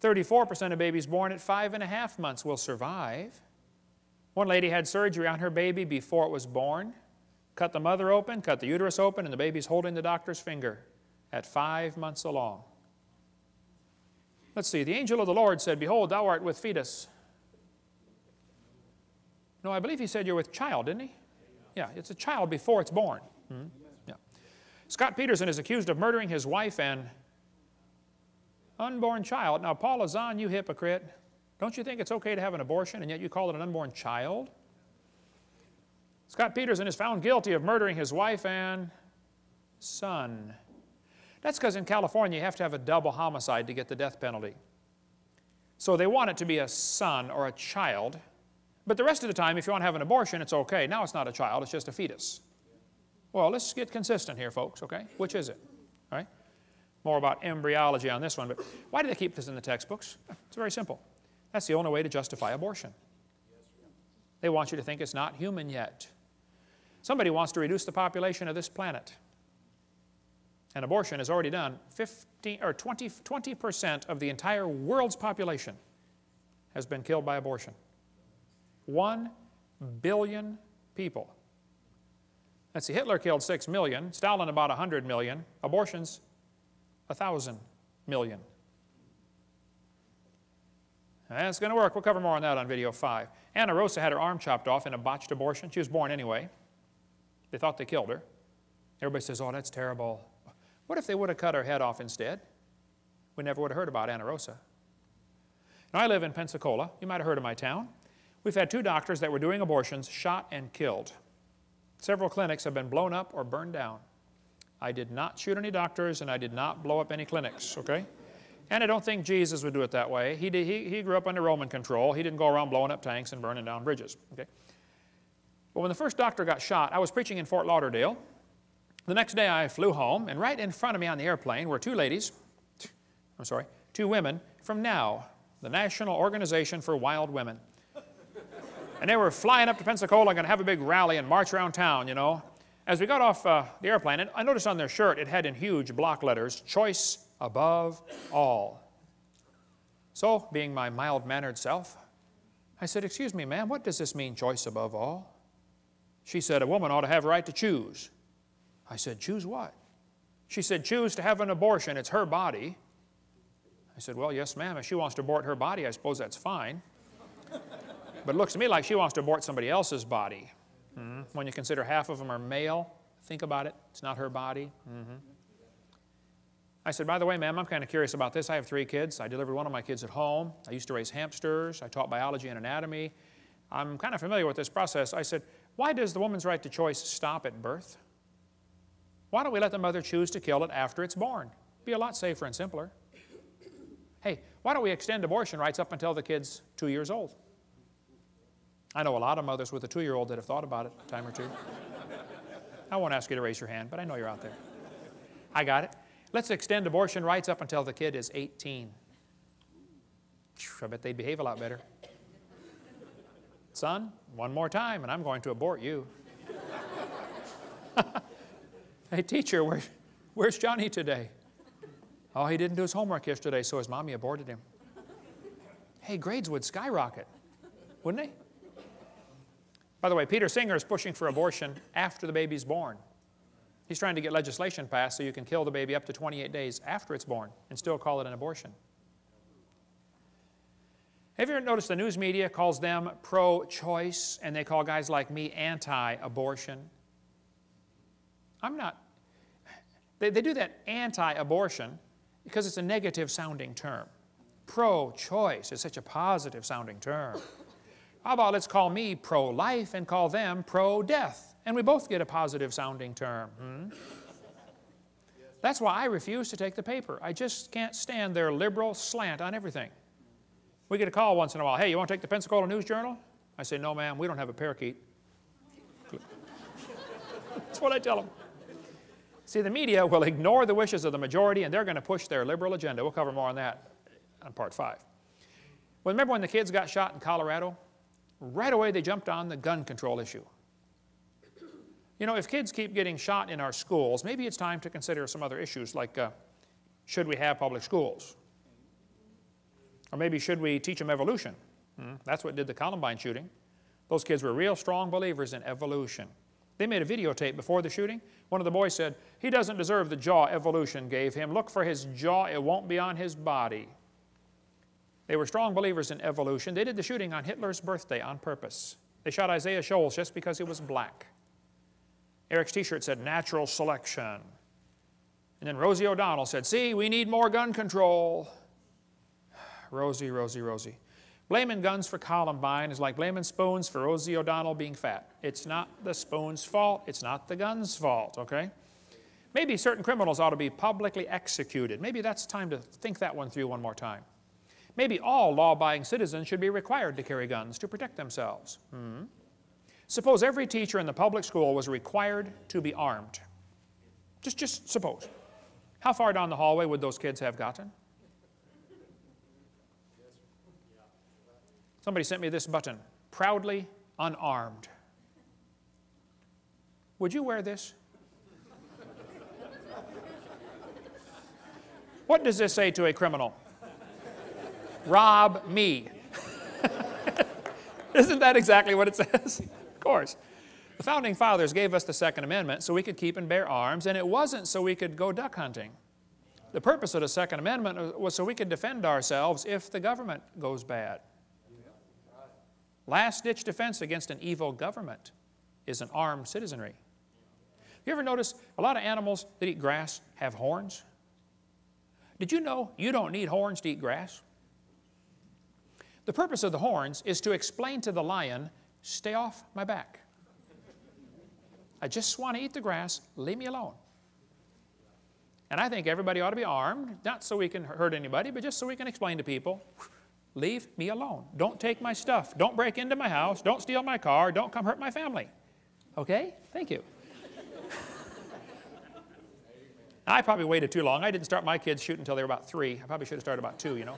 34% of babies born at 5.5 months will survive. One lady had surgery on her baby before it was born. Cut the mother open, cut the uterus open, and the baby's holding the doctor's finger at 5 months along. Let's see. The angel of the Lord said, "Behold, thou art with fetus." No, I believe he said you're with child, didn't he? Yeah, it's a child before it's born. Yeah. Scott Peterson is accused of murdering his wife and unborn child. Now, Paula Zahn, you hypocrite. Don't you think it's okay to have an abortion, and yet you call it an unborn child? Scott Peterson is found guilty of murdering his wife and son. That's because in California you have to have a double homicide to get the death penalty. So they want it to be a son or a child, but the rest of the time if you want to have an abortion it's okay. Now it's not a child, it's just a fetus. Well, let's get consistent here, folks, okay? Which is it? All right? More about embryology on this one, but why do they keep this in the textbooks? It's very simple. That's the only way to justify abortion. They want you to think it's not human yet. Somebody wants to reduce the population of this planet. And abortion has already done 20% of the entire world's population has been killed by abortion. 1 billion people. Let's see, Hitler killed 6 million, Stalin about 100 million, abortions 1,000 million. That's going to work. We'll cover more on that on video 5. Anna Rosa had her arm chopped off in a botched abortion. She was born anyway. They thought they killed her. Everybody says, "Oh, that's terrible." What if they would have cut her head off instead? We never would have heard about Anna Rosa. Now, I live in Pensacola. You might have heard of my town. We've had 2 doctors that were doing abortions shot and killed. Several clinics have been blown up or burned down. I did not shoot any doctors, and I did not blow up any clinics, okay? And I don't think Jesus would do it that way. He grew up under Roman control. He didn't go around blowing up tanks and burning down bridges, okay? But when the first doctor got shot, I was preaching in Fort Lauderdale. The next day I flew home, and right in front of me on the airplane were 2 women from NOW, the National Organization for Wild Women. And they were flying up to Pensacola, going to have a big rally and march around town, you know. As we got off the airplane, and I noticed on their shirt it had in huge block letters, "Choice above all." So, being my mild-mannered self, I said, "Excuse me, ma'am, what does this mean, choice above all?" She said, "A woman ought to have a right to choose." I said, "Choose what?" She said, "Choose to have an abortion. It's her body." I said, "Well, yes, ma'am. If she wants to abort her body, I suppose that's fine. But it looks to me like she wants to abort somebody else's body. When you consider half of them are male, think about it. It's not her body." I said, "By the way, ma'am, I'm kind of curious about this. I have 3 kids. I delivered one of my kids at home. I used to raise hamsters. I taught biology and anatomy. I'm kind of familiar with this process." I said, "Why does the woman's right to choice stop at birth? Why don't we let the mother choose to kill it after it's born? Be a lot safer and simpler. Hey, why don't we extend abortion rights up until the kid's 2 years old?" I know a lot of mothers with a 2-year-old that have thought about it a time or two. I won't ask you to raise your hand, but I know you're out there. I got it. Let's extend abortion rights up until the kid is 18. I bet they'd behave a lot better. "Son, one more time and I'm going to abort you." "Hey, teacher, where's Johnny today?" "Oh, he didn't do his homework yesterday, so his mommy aborted him." Hey, grades would skyrocket, wouldn't they? By the way, Peter Singer is pushing for abortion after the baby's born. He's trying to get legislation passed so you can kill the baby up to 28 days after it's born and still call it an abortion. Have you ever noticed the news media calls them pro-choice and they call guys like me anti-abortion? I'm not. They do that anti-abortion because it's a negative sounding term. Pro-choice is such a positive sounding term. How about let's call me pro-life and call them pro-death, and we both get a positive sounding term. That's why I refuse to take the paper. I just can't stand their liberal slant on everything. We get a call once in a while, "Hey, you want to take the Pensacola News-Journal?" I say, "No, ma'am, we don't have a parakeet." That's what I tell them. See, the media will ignore the wishes of the majority, and they're going to push their liberal agenda. We'll cover more on that on part 5. Well, remember when the kids got shot in Colorado? Right away they jumped on the gun control issue. You know, if kids keep getting shot in our schools, maybe it's time to consider some other issues like should we have public schools? Or maybe should we teach them evolution? That's what did the Columbine shooting. Those kids were real strong believers in evolution. They made a videotape before the shooting. One of the boys said, "He doesn't deserve the jaw evolution gave him. Look for his jaw, it won't be on his body." They were strong believers in evolution. They did the shooting on Hitler's birthday on purpose. They shot Isaiah Shoals just because he was black. Eric's t-shirt said, "Natural selection." And then Rosie O'Donnell said, "See, we need more gun control." Rosie, Rosie, Rosie. Blaming guns for Columbine is like blaming spoons for Rosie O'Donnell being fat. It's not the spoon's fault. It's not the gun's fault, okay? Maybe certain criminals ought to be publicly executed. Maybe that's time to think that one through one more time. Maybe all law-abiding citizens should be required to carry guns to protect themselves. Suppose every teacher in the public school was required to be armed. Just suppose. How far down the hallway would those kids have gotten? Somebody sent me this button, "Proudly unarmed." Would you wear this? What does this say to a criminal? Rob me. Isn't that exactly what it says? Of course. The Founding Fathers gave us the Second Amendment so we could keep and bear arms, and it wasn't so we could go duck hunting. The purpose of the Second Amendment was so we could defend ourselves if the government goes bad. Last-ditch defense against an evil government is an armed citizenry. You ever notice a lot of animals that eat grass have horns? Did you know you don't need horns to eat grass? The purpose of the horns is to explain to the lion, "Stay off my back. I just want to eat the grass, leave me alone." And I think everybody ought to be armed, not so we can hurt anybody, but just so we can explain to people, "Leave me alone. Don't take my stuff. Don't break into my house. Don't steal my car. Don't come hurt my family." Okay? Thank you. I probably waited too long. I didn't start my kids shooting until they were about 3. I probably should have started about 2, you know.